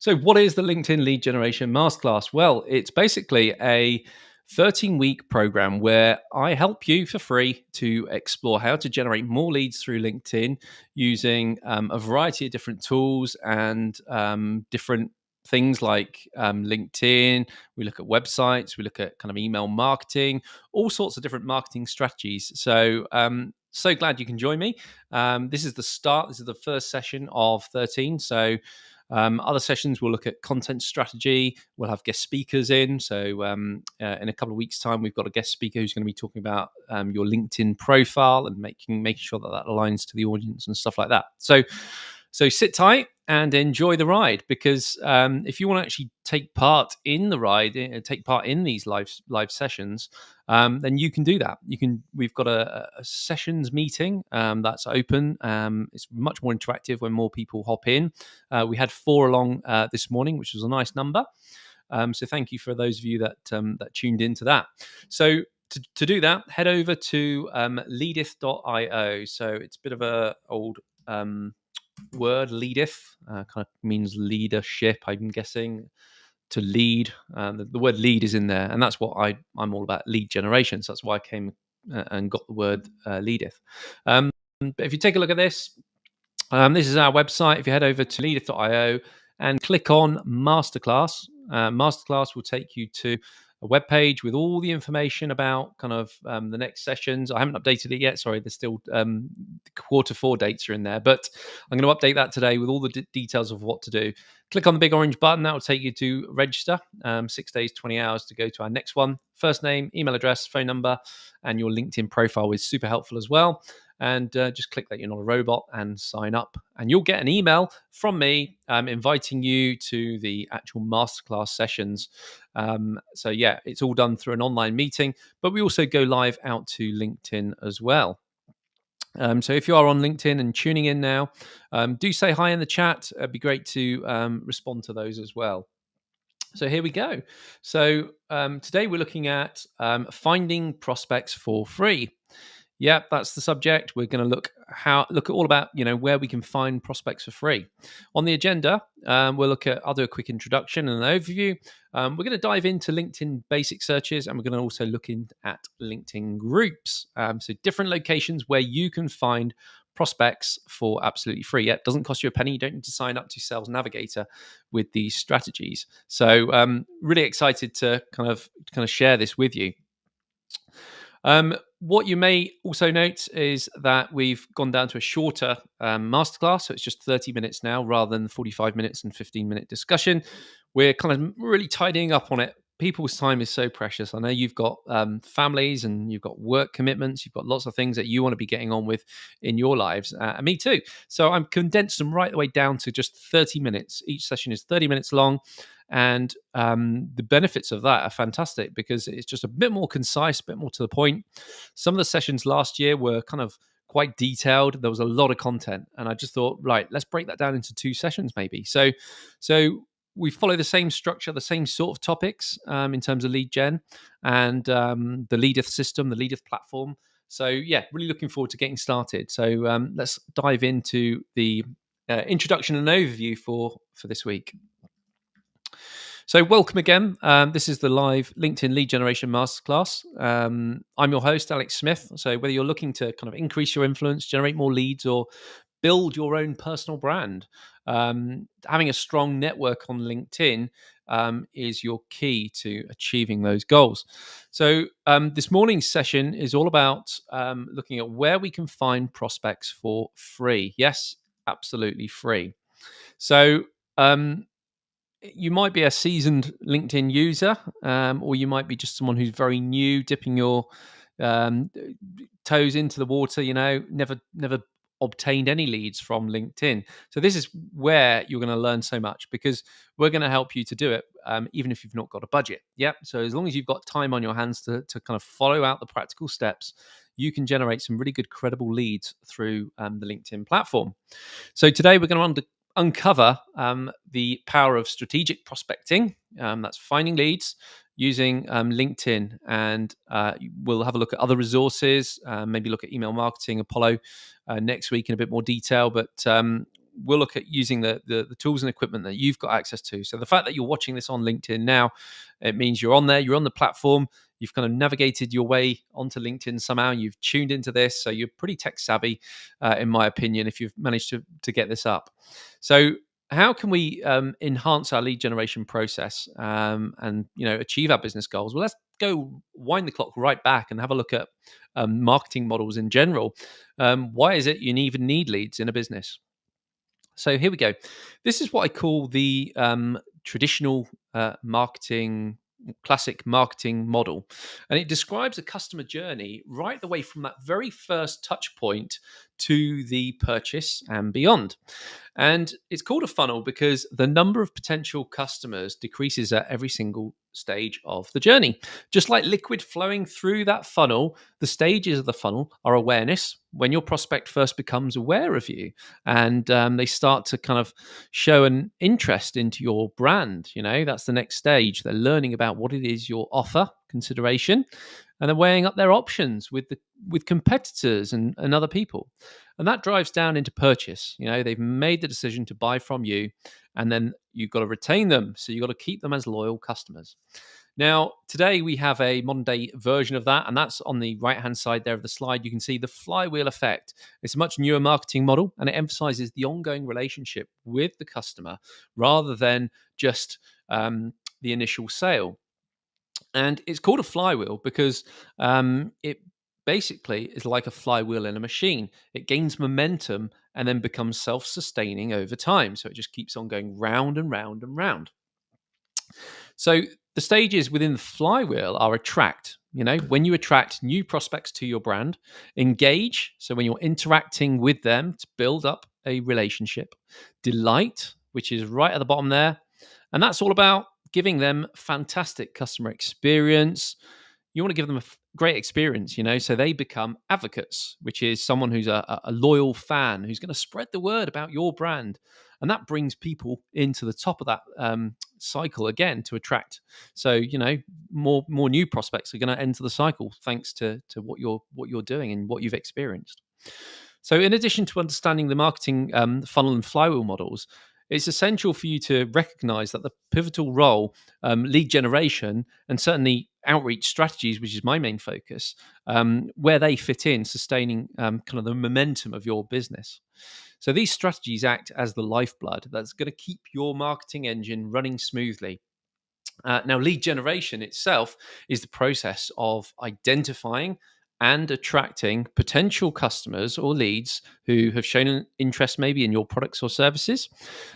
So, what is the LinkedIn Lead Generation Masterclass? Well, it's basically a 13-week program where I help you for free to explore how to generate more leads through LinkedIn using a variety of different tools and different things like LinkedIn. We look at websites, we look at kind of email marketing, all sorts of different marketing strategies. So glad you can join me. This is the start. This is the first session of 13. So other sessions will look at content strategy. We'll have guest speakers in. So in a couple of weeks' time, we've got a guest speaker who's going to be talking about your LinkedIn profile and making sure that aligns to the audience and stuff like that. So sit tight and enjoy the ride, because if you want to actually take part in the ride, take part in these live sessions, then you can do that. We've got a sessions meeting that's open. It's much more interactive when more people hop in. We had 4 along this morning, which was a nice number. So thank you for those of you that tuned into that. So to do that, head over to leadith.io. So it's a bit of a old word. Leadith kind of means leadership, I'm guessing, to lead. The word lead is in there, and that's what I'm all about, lead generation. So that's why I came and got the word leadith. But if you take a look at this is our website. If you head over to leadith.io and click on Masterclass, Masterclass will take you to a web page with all the information about kind of the next sessions. I haven't updated it yet. Sorry, there's still Q4 dates are in there, but I'm going to update that today with all the details of what to do. Click on the big orange button. That will take you to register. 6 days, 20 hours to go to our next one. First name, email address, phone number, and your LinkedIn profile is super helpful as well. And just click that you're not a robot and sign up. And you'll get an email from me inviting you to the actual masterclass sessions. So yeah, it's all done through an online meeting, but we also go live out to LinkedIn as well. So if you are on LinkedIn and tuning in now, do say hi in the chat. It'd be great to respond to those as well. So here we go. So today we're looking at finding prospects for free. Yeah, that's the subject. We're going to look at all about where we can find prospects for free. On the agenda, we'll look at. I'll do a quick introduction and an overview. We're going to dive into LinkedIn basic searches, and we're going to also look at LinkedIn groups. So different locations where you can find prospects for absolutely free. Yeah, it doesn't cost you a penny. You don't need to sign up to Sales Navigator with these strategies. So really excited to kind of share this with you. What you may also note is that we've gone down to a shorter masterclass. So it's just 30 minutes now rather than 45 minutes and 15-minute discussion. We're kind of really tidying up on it. People's time is so precious. I know you've got families and you've got work commitments. You've got lots of things that you want to be getting on with in your lives. And me too. So I'm condensed them right the way down to just 30 minutes. Each session is 30 minutes long. And the benefits of that are fantastic because it's just a bit more concise, a bit more to the point. Some of the sessions last year were kind of quite detailed. There was a lot of content. And I just thought, right, let's break that down into 2 sessions maybe. So we follow the same structure, the same sort of topics in terms of lead gen and the Leadith system, the Leadith platform. So yeah, really looking forward to getting started. So let's dive into the introduction and overview for this week. So welcome again. This is the live LinkedIn Lead Generation Masterclass. I'm your host, Alex Smith. So whether you're looking to kind of increase your influence, generate more leads, or build your own personal brand, having a strong network on LinkedIn is your key to achieving those goals. So this morning's session is all about looking at where we can find prospects for free. Yes, absolutely free. So you might be a seasoned LinkedIn user, or you might be just someone who's very new, dipping your toes into the water, never obtained any leads from LinkedIn. So this is where you're going to learn so much, because we're going to help you to do it, even if you've not got a budget. Yep. So as long as you've got time on your hands to kind of follow out the practical steps, you can generate some really good, credible leads through the LinkedIn platform. So today we're going to uncover the power of strategic prospecting. That's finding leads using LinkedIn, and we'll have a look at other resources, maybe look at email marketing, Apollo next week in a bit more detail. But we'll look at using the tools and equipment that you've got access to. So the fact that you're watching this on LinkedIn now, it means you're on there, you're on the platform, you've kind of navigated your way onto LinkedIn somehow, you've tuned into this, so you're pretty tech savvy, in my opinion, if you've managed to get this up. So how can we enhance our lead generation process, and achieve our business goals? Well, let's go wind the clock right back and have a look at marketing models in general. Why is it you even need leads in a business? So here we go. This is what I call the traditional marketing, classic marketing model. And it describes a customer journey right the way from that very first touch point to the purchase and beyond. And it's called a funnel because the number of potential customers decreases at every single stage of the journey. Just like liquid flowing through that funnel, the stages of the funnel are awareness, when your prospect first becomes aware of you, and they start to kind of show an interest into your brand. That's the next stage. They're learning about what it is your offer, consideration, and they're weighing up their options with competitors and other people. And that drives down into purchase. They've made the decision to buy from you, and then you've got to retain them. So you've got to keep them as loyal customers. Now, today we have a modern day version of that, and that's on the right hand side there of the slide. You can see the flywheel effect. It's a much newer marketing model, and it emphasizes the ongoing relationship with the customer rather than just the initial sale. And it's called a flywheel because it basically is like a flywheel in a machine. It gains momentum and then becomes self-sustaining over time. So it just keeps on going round and round and round. So the stages within the flywheel are attract. When you attract new prospects to your brand, engage. So when you're interacting with them to build up a relationship, delight, which is right at the bottom there. And that's all about giving them fantastic customer experience. You want to give them a great experience, so they become advocates, which is someone who's a loyal fan who's going to spread the word about your brand. And that brings people into the top of that cycle again to attract. So, more new prospects are going to enter the cycle thanks to what you're doing and what you've experienced. So in addition to understanding the marketing funnel and flywheel models, it's essential for you to recognize that the pivotal role, lead generation, and certainly outreach strategies, which is my main focus, where they fit in sustaining kind of the momentum of your business. So these strategies act as the lifeblood that's going to keep your marketing engine running smoothly. Now, lead generation itself is the process of identifying and attracting potential customers or leads who have shown an interest maybe in your products or services.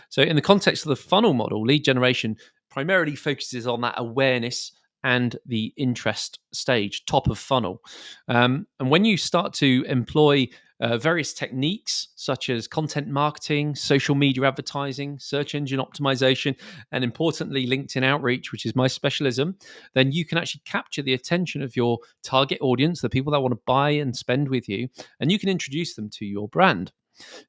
So, in the context of the funnel model, lead generation primarily focuses on that awareness and the interest stage, top of funnel. And when you start to employ various techniques such as content marketing, social media advertising, search engine optimization, and importantly, LinkedIn outreach, which is my specialism, then you can actually capture the attention of your target audience, the people that want to buy and spend with you, and you can introduce them to your brand.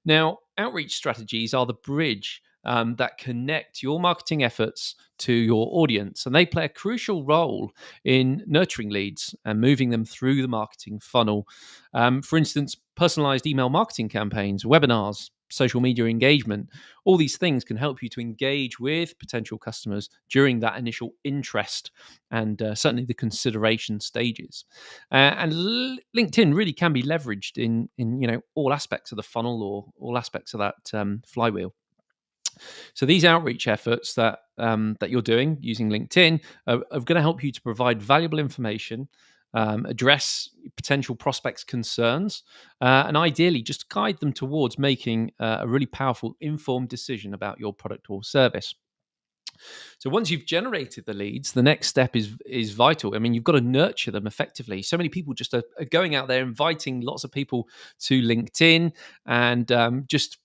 Now, outreach strategies are the bridge that connect your marketing efforts to your audience, and they play a crucial role in nurturing leads and moving them through the marketing funnel. For instance, personalized email marketing campaigns, webinars, social media engagement, all these things can help you to engage with potential customers during that initial interest and certainly the consideration stages. And LinkedIn really can be leveraged in all aspects of the funnel or all aspects of that flywheel. So these outreach efforts that you're doing using LinkedIn are going to help you to provide valuable information, address potential prospects' concerns, and ideally just guide them towards making a really powerful, informed decision about your product or service. So once you've generated the leads, the next step is vital. I mean, you've got to nurture them effectively. So many people just are going out there inviting lots of people to LinkedIn and just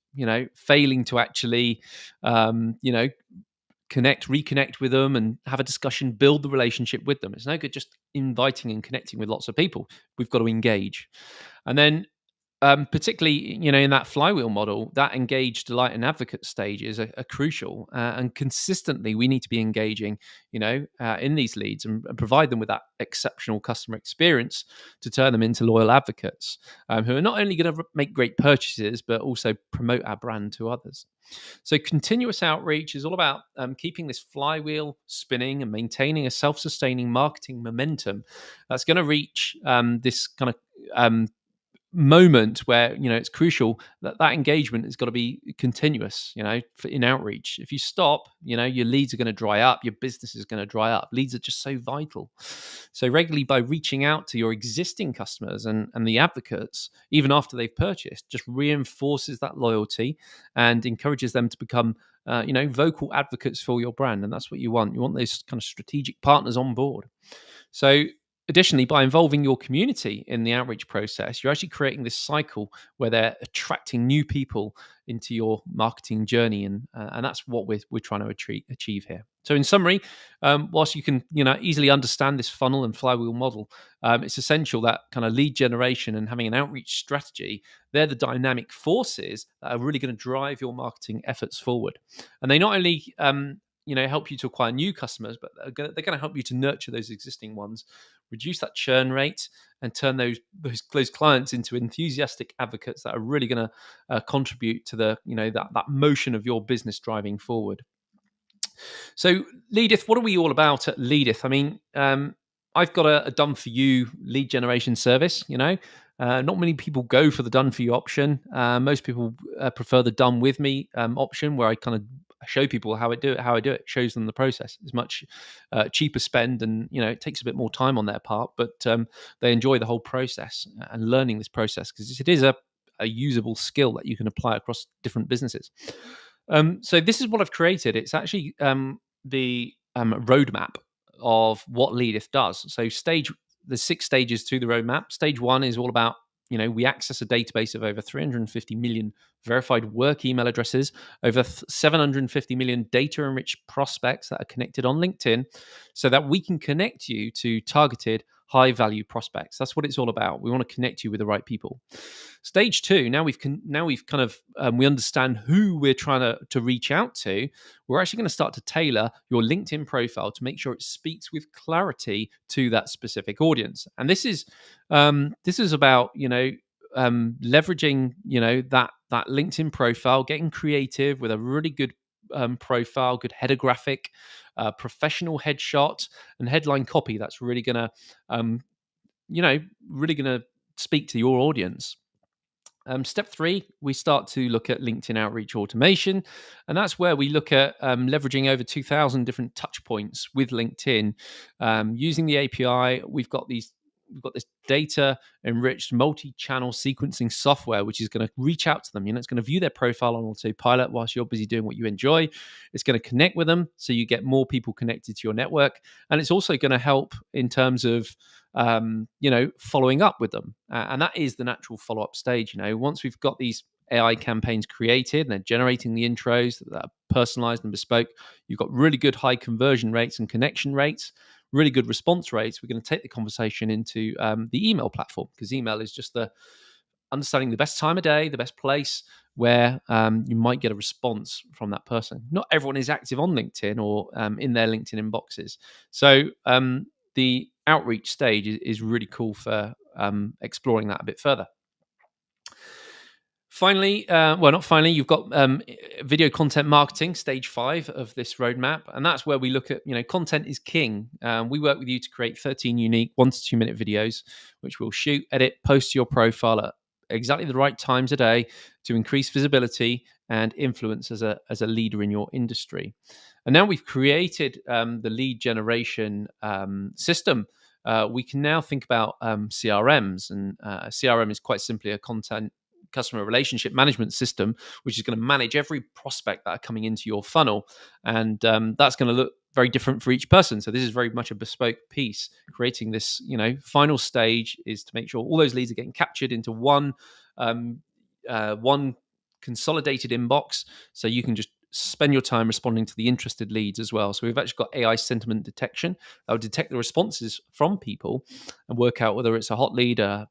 failing to actually reconnect with them and have a discussion, build the relationship with them. It's no good just inviting and connecting with lots of people. We've got to engage. And then particularly, in that flywheel model, that engage, delight, and advocate stages are crucial. And consistently, we need to be engaging, in these leads and provide them with that exceptional customer experience to turn them into loyal advocates who are not only going to make great purchases, but also promote our brand to others. So, continuous outreach is all about keeping this flywheel spinning and maintaining a self sustaining marketing momentum that's going to reach this kind of moment where it's crucial that engagement has got to be continuous. In outreach, if you stop, your leads are going to dry up, your business is going to dry up. Leads are just so vital. So regularly, by reaching out to your existing customers and the advocates even after they've purchased, just reinforces that loyalty and encourages them to become vocal advocates for your brand. And that's what you want those kind of strategic partners on board. So additionally, by involving your community in the outreach process, you're actually creating this cycle where they're attracting new people into your marketing journey, and that's what we're trying to achieve here. So, in summary, whilst you can easily understand this funnel and flywheel model, it's essential that kind of lead generation and having an outreach strategy, they're the dynamic forces that are really going to drive your marketing efforts forward, and they not only help you to acquire new customers, but they're going to help you to nurture those existing ones, reduce that churn rate, and turn those clients into enthusiastic advocates that are really going to contribute to the that motion of your business driving forward. So, Leadith, what are we all about at Leadith? I mean, I've got a done for you lead generation service. Not many people go for the done for you option. Most people prefer the done with me option, where I kind of show people how I do it, shows them the process. It's much cheaper spend, and it takes a bit more time on their part, but they enjoy the whole process and learning this process, because it is a usable skill that you can apply across different businesses. So this is what I've created. It's actually the roadmap of what Leadith does. So there's 6 stages to the roadmap. Stage 1 is all about, we access a database of over 350 million verified work email addresses, over 750 million data-enriched prospects that are connected on LinkedIn, so that we can connect you to targeted high-value prospects. That's what it's all about. We want to connect you with the right people. Stage 2, now we've kind of we understand who we're trying to reach out to. We're actually going to start to tailor your LinkedIn profile to make sure it speaks with clarity to that specific audience. And this is about leveraging that LinkedIn profile, getting creative with a really good profile, good header graphic, professional headshot, and headline copy that's really going to speak to your audience. Step 3, we start to look at LinkedIn outreach automation, and that's where we look at leveraging over 2,000 different touch points with LinkedIn using the API. We've got this data enriched multi-channel sequencing software, which is going to reach out to them. It's going to view their profile on autopilot whilst you're busy doing what you enjoy. It's going to connect with them, so you get more people connected to your network, and it's also going to help in terms of following up with them, and that is the natural follow-up stage. Once we've got these AI campaigns created and they're generating the intros that are personalized and bespoke, you've got really good high conversion rates and connection rates, really good response rates. We're going to take the conversation into the email platform, because email is just understanding the best time of day, the best place where you might get a response from that person. Not everyone is active on LinkedIn or in their LinkedIn inboxes. So the outreach stage is really cool for exploring that a bit further. Finally, not finally, you've got video content marketing, stage 5 of this roadmap. And that's where we look at, content is king. We work with you to create 13 unique 1 to 2 minute videos, which we'll shoot, edit, post to your profile at exactly the right times a day to increase visibility and influence as a leader in your industry. And now we've created the lead generation system. We can now think about CRMs, and a CRM is quite simply a customer relationship management system, which is going to manage every prospect that are coming into your funnel. And that's going to look very different for each person. So this is very much a bespoke piece. Creating this, final stage is to make sure all those leads are getting captured into one consolidated inbox, so you can just spend your time responding to the interested leads as well. So we've actually got AI sentiment detection that will detect the responses from people and work out whether it's a hot lead, an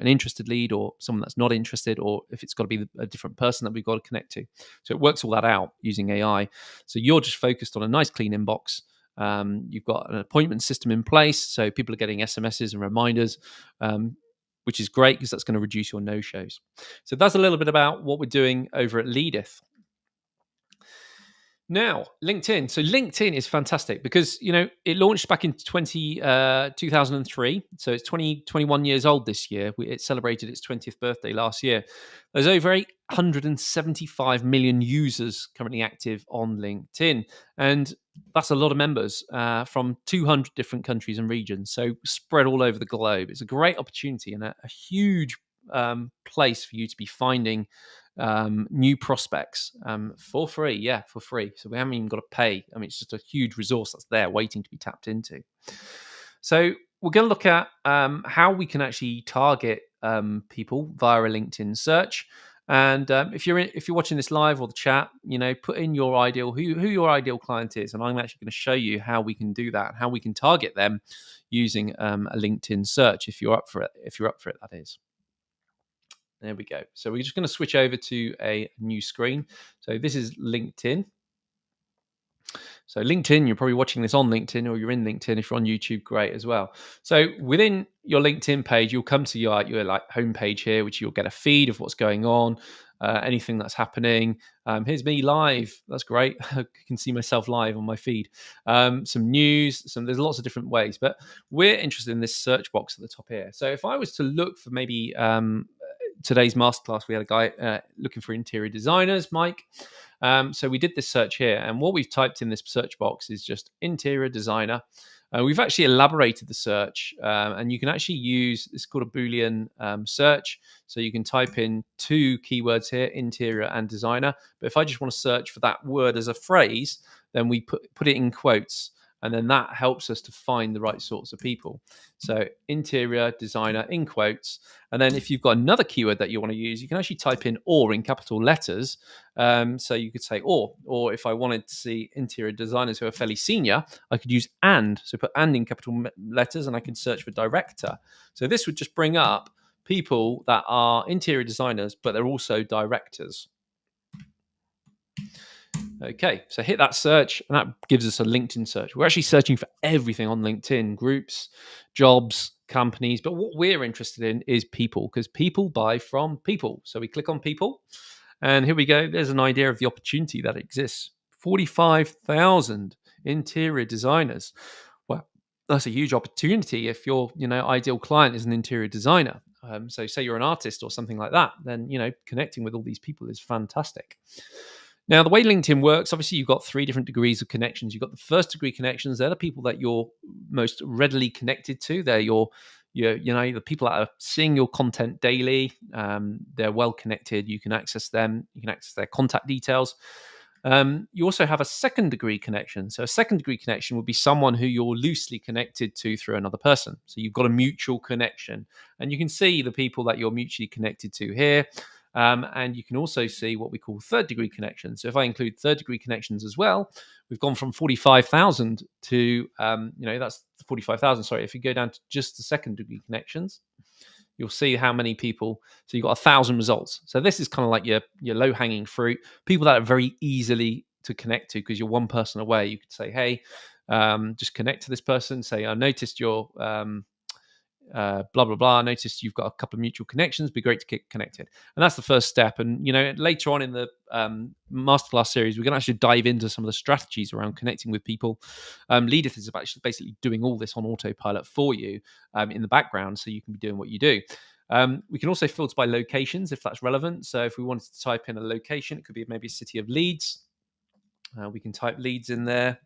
interested lead, or someone that's not interested, or if it's got to be a different person that we've got to connect to. So it works all that out using AI. So you're just focused on a nice clean inbox. You've got an appointment system in place, so people are getting SMSs and reminders, which is great because that's going to reduce your no-shows. So that's a little bit about what we're doing over at Leadith. Now, LinkedIn. So LinkedIn is fantastic because, it launched back in 2003. So it's 21 years old this year. It celebrated its 20th birthday last year. There's over 875 million users currently active on LinkedIn. And that's a lot of members from 200 different countries and regions. So spread all over the globe. It's a great opportunity and a huge place for you to be finding new prospects for free. Yeah, for free. So we haven't even got to pay. I mean, it's just a huge resource that's there waiting to be tapped into. So we're going to look at how we can actually target people via a LinkedIn search. And if you're watching this live or the chat, put in your ideal who your ideal client is, and I'm actually going to show you how we can do that, how we can target them using a LinkedIn search. If you're up for it, that is. There we go. So we're just going to switch over to a new screen. So this is LinkedIn. So LinkedIn, you're probably watching this on LinkedIn, or you're in LinkedIn. If you're on YouTube, great as well. So within your LinkedIn page, you'll come to your homepage here, which you'll get a feed of what's going on, anything that's happening. Here's me live. That's great. I can see myself live on my feed. Some news. There's lots of different ways, but we're interested in this search box at the top here. So if I was to look for maybe today's masterclass, we had a guy looking for interior designers, Mike. So we did this search here, and what we've typed in this search box is just interior designer. We've actually elaborated the search, and you can actually use, it's called a Boolean search. So you can type in two keywords here, interior and designer. But if I just want to search for that word as a phrase, then we put it in quotes. And then that helps us to find the right sorts of people. So interior designer in quotes. And then if you've got another keyword that you want to use, you can actually type in or in capital letters. So you could say or if I wanted to see interior designers who are fairly senior, I could use and. So put and in capital letters, and I can search for director. So this would just bring up people that are interior designers, but they're also directors. Okay, so hit that search, and that gives us a LinkedIn search. We're actually searching for everything on LinkedIn, groups, jobs, companies, but what we're interested in is people, because people buy from people. So we click on people, and here we go. There's an idea of the opportunity that exists. 45,000 interior designers. Well, that's a huge opportunity if your ideal client is an interior designer. So say you're an artist or something like that, then connecting with all these people is fantastic. Now, the way LinkedIn works, obviously, you've got 3 different degrees of connections. You've got the first degree connections. They're the people that you're most readily connected to. They're the people that are seeing your content daily. They're well connected. You can access them. You can access their contact details. You also have a second degree connection. So a second degree connection would be someone who you're loosely connected to through another person. So you've got a mutual connection. And you can see the people that you're mutually connected to here. And you can also see what we call third degree connections. So if I include third degree connections as well, we've gone from 45,000 to, that's 45,000. Sorry, if you go down to just the second degree connections, you'll see how many people. So you've got 1,000 results. So this is kind of like your low hanging fruit, people that are very easily to connect to because you're one person away. You could say, hey, just connect to this person. Say, I noticed your blah blah blah. I noticed you've got a couple of mutual connections. Be great to get connected, and that's the first step. And later on in the masterclass series, we're going to actually dive into some of the strategies around connecting with people. Leadith is actually basically doing all this on autopilot for you in the background, so you can be doing what you do. We can also filter by locations if that's relevant. So if we wanted to type in a location, it could be maybe a city of Leeds. We can type Leeds in there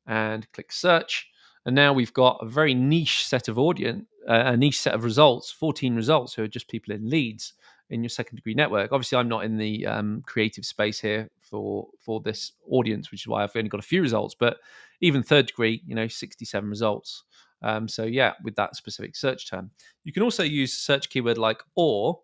and click search. And now we've got a very niche set of a niche set of results, 14 results who are just people in Leeds in your second degree network. Obviously, I'm not in the creative space here for this audience, which is why I've only got a few results. But even third degree, 67 results. So yeah, with that specific search term. You can also use a search keyword like or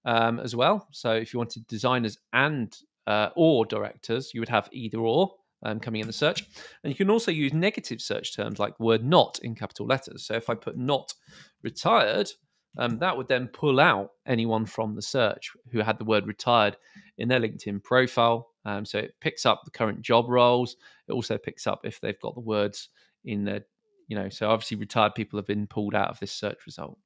as well. So if you wanted designers and or directors, you would have either or coming in the search. And you can also use negative search terms like the word not in capital letters. So if I put not retired, that would then pull out anyone from the search who had the word retired in their LinkedIn profile. So it picks up the current job roles. It also picks up if they've got the words in their, so obviously retired people have been pulled out of this search result.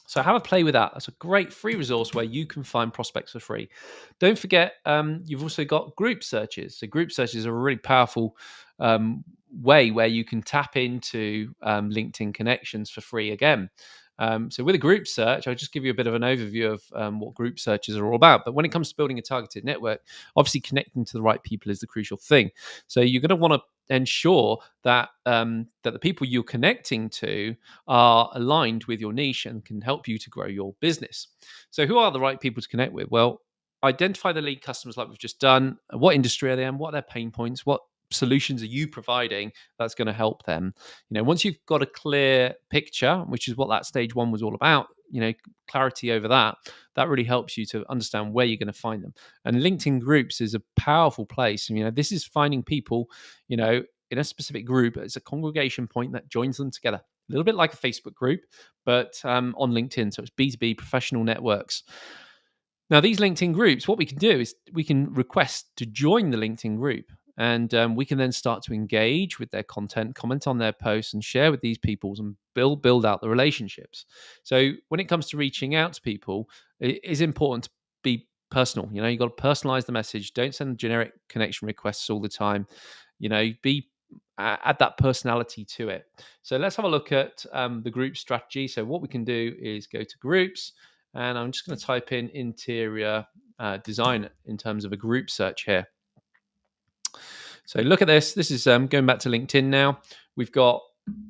So have a play with that. That's a great free resource where you can find prospects for free. Don't forget, you've also got group searches. So group searches are a really powerful way where you can tap into LinkedIn connections for free again. So with a group search, I'll just give you a bit of an overview of what group searches are all about. But when it comes to building a targeted network, obviously connecting to the right people is the crucial thing. So you're going to want to ensure that that the people you're connecting to are aligned with your niche and can help you to grow your business. So who are the right people to connect with? Well, identify the lead customers like we've just done. What industry are they in? What are their pain points? What solutions are you providing that's going to help them? Once you've got a clear picture, which is what that stage one was all about, clarity over that really helps you to understand where you're going to find them. And LinkedIn groups is a powerful place. This is finding people, in a specific group. It's a congregation point that joins them together. A little bit like a Facebook group, but on LinkedIn. So it's B2B professional networks. Now, these LinkedIn groups, what we can do is we can request to join the LinkedIn group. And we can then start to engage with their content, comment on their posts, and share with these people and build out the relationships. So when it comes to reaching out to people, it is important to be personal. You've got to personalize the message. Don't send generic connection requests all the time. Add that personality to it. So let's have a look at the group strategy. So what we can do is go to groups, and I'm just going to type in interior design in terms of a group search here. So look at this. This is going back to LinkedIn now. We've got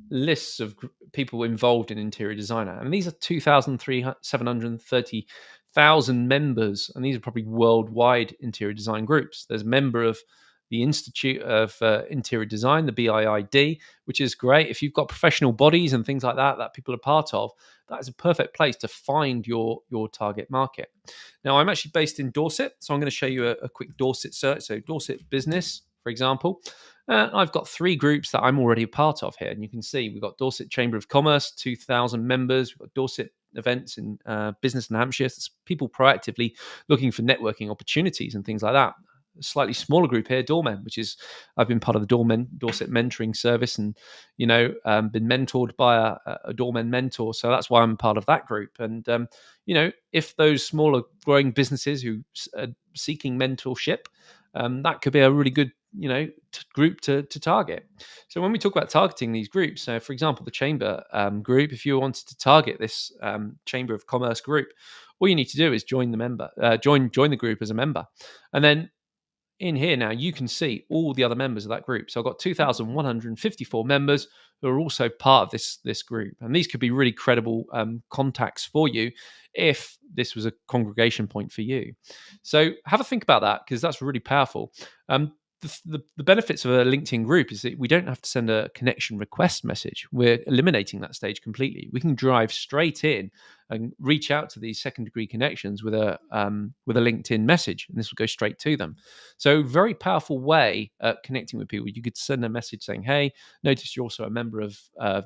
lists of people involved in interior designer, and these are 2,730,000 members, and these are probably worldwide interior design groups. There's a member of the Institute of Interior Design, the BIID, which is great. If you've got professional bodies and things like that people are part of, that is a perfect place to find your target market. Now, I'm actually based in Dorset, so I'm going to show you a quick Dorset search. So Dorset Business, for example. I've got 3 groups that I'm already a part of here. And you can see we've got Dorset Chamber of Commerce, 2,000 members. We've got Dorset events in business in Hampshire. It's people proactively looking for networking opportunities and things like that. A slightly smaller group here, Doormen, which is I've been part of the Dorset mentoring service and been mentored by a Doormen mentor, so that's why I'm part of that group. And if those smaller growing businesses who are seeking mentorship, that could be a really good group to target. So when we talk about targeting these groups, so for example the chamber group, if you wanted to target this Chamber of Commerce group, all you need to do is join the group as a member, and then in here now you can see all the other members of that group. So I've got 2,154 members who are also part of this group, and these could be really credible contacts for you if this was a congregation point for you. So have a think about that, because that's really powerful. The benefits of a LinkedIn group is that we don't have to send a connection request message. We're eliminating that stage completely. We can drive straight in and reach out to these second degree connections with a LinkedIn message, and this will go straight to them. So very powerful way at connecting with people. You could send a message saying, "Hey, notice you're also a member of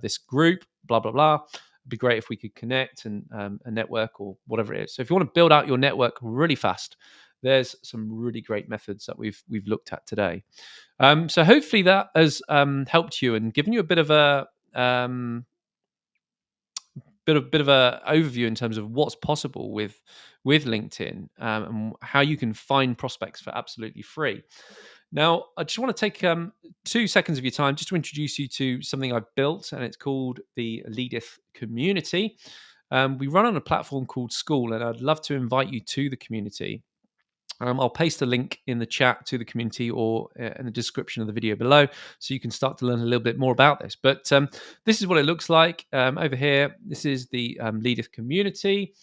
this group, blah blah blah. It'd be great if we could connect and a network or whatever it is." So if you want to build out your network really fast, there's some really great methods that we've looked at today. So hopefully that has helped you and given you a bit of a overview in terms of what's possible with LinkedIn and how you can find prospects for absolutely free. Now, I just want to take 2 seconds of your time just to introduce you to something I've built, and it's called the Leadeth Community. We run on a platform called School, and I'd love to invite you to the community. I'll paste a link in the chat to the community or in the description of the video below, so you can start to learn a little bit more about this. But this is what it looks like over here. This is the Leadeth community.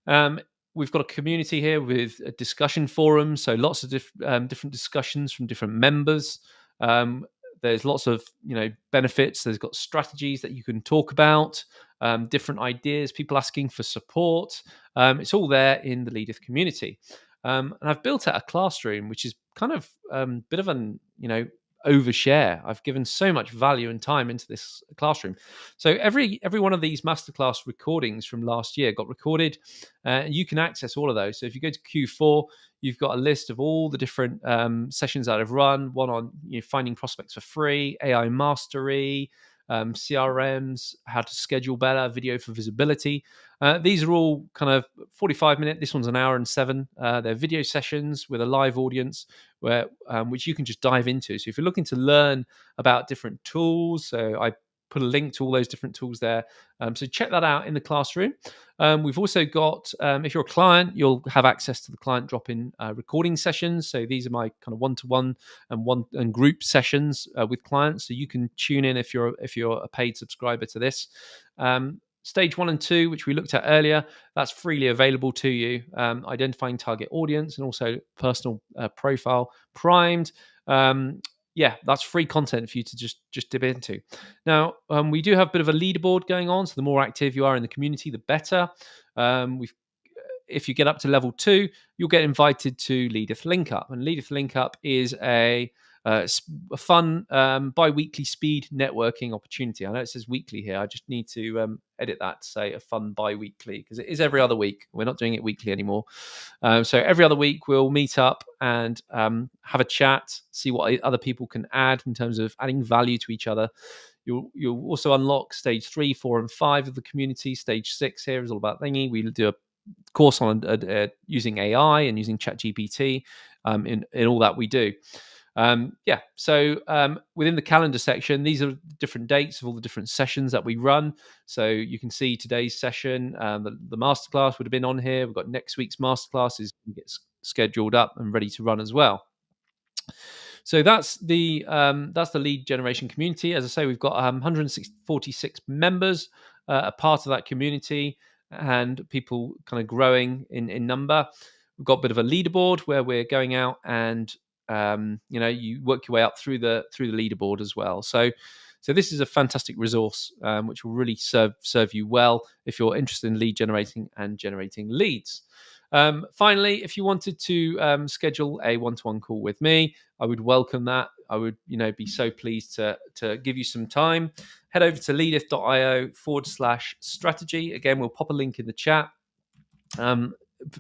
We've got a community here with a discussion forum, so lots of different discussions from different members. There's lots of benefits. There's got strategies that you can talk about, different ideas, people asking for support. It's all there in the Leadeth community. And I've built out a classroom, which is kind of bit of an overshare. I've given so much value and time into this classroom. So every one of these masterclass recordings from last year got recorded, and you can access all of those. So if you go to Q4, you've got a list of all the different sessions that I've run. One on finding prospects for free, AI mastery, CRMs, how to schedule better, video for visibility. These are all kind of 45-minute. This one's an hour and seven. They're video sessions with a live audience where which you can just dive into. So if you're looking to learn about different tools, so I put a link to all those different tools there. So check that out in the classroom. We've also got, if you're a client, you'll have access to the client drop-in recording sessions. So these are my kind of one-to-one and group sessions with clients. So you can tune in if you're a paid subscriber to this. Stage 1 and 2, which we looked at earlier, that's freely available to you. Identifying target audience and also personal profile primed. That's free content for you to just dip into. Now, we do have a bit of a leaderboard going on, so the more active you are in the community, the better. If you get up to level 2, you'll get invited to Leadeth Link Up, and Leadeth Link Up is a fun bi-weekly speed networking opportunity. I know it says weekly here. I just need to edit that to say a fun bi-weekly, because it is every other week. We're not doing it weekly anymore. So every other week we'll meet up and have a chat, see what other people can add in terms of adding value to each other. You'll also unlock stage 3, 4, and 5 of the community. Stage 6 here is all about thingy. We do a course on using AI and using ChatGPT in all that we do. So within the calendar section, these are different dates of all the different sessions that we run. So you can see today's session, the masterclass would have been on here. We've got next week's masterclass is scheduled up and ready to run as well. So that's the lead generation community. As I say, we've got 146 members, a part of that community, and people kind of growing in number. We've got a bit of a leaderboard where we're going out and you work your way up through the leaderboard as well. So this is a fantastic resource which will really serve you well if you're interested in lead generating and generating leads. Finally, if you wanted to schedule a one-to-one call with me, I would welcome that. I would be so pleased to give you some time. Head over to leadeth.io/strategy. Again, we'll pop a link in the chat.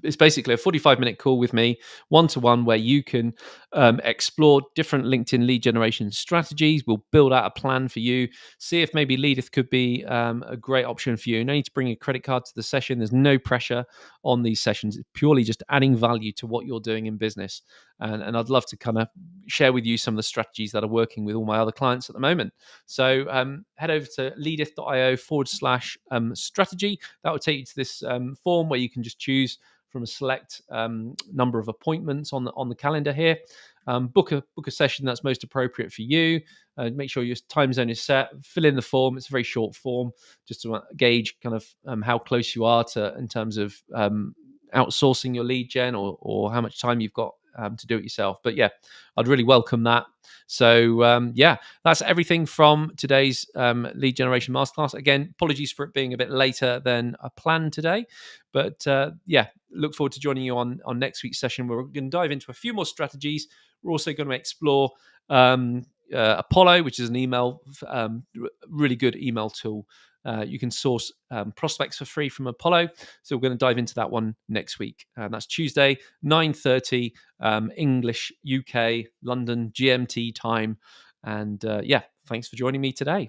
It's basically a 45-minute call with me, one-to-one, where you can explore different LinkedIn lead generation strategies. We'll build out a plan for you, see if maybe Leadeth could be a great option for you. No need to bring a credit card to the session. There's no pressure on these sessions. It's purely just adding value to what you're doing in business. And I'd love to kind of share with you some of the strategies that are working with all my other clients at the moment. So head over to leadeth.io/strategy. That will take you to this form where you can just choose from a select number of appointments on the calendar here. Book a session that's most appropriate for you. Make sure your time zone is set. Fill in the form. It's a very short form, just to gauge kind of how close you are to in terms of outsourcing your lead gen or how much time you've got to do it yourself. But yeah, I'd really welcome that. So that's everything from today's lead generation masterclass. Again, apologies for it being a bit later than I planned today, but look forward to joining you on next week's session, where we're going to dive into a few more strategies. We're also going to explore Apollo, which is an email, really good email tool. You can source prospects for free from Apollo. So we're going to dive into that one next week. That's Tuesday, 9:30 English, UK, London, GMT time. And thanks for joining me today.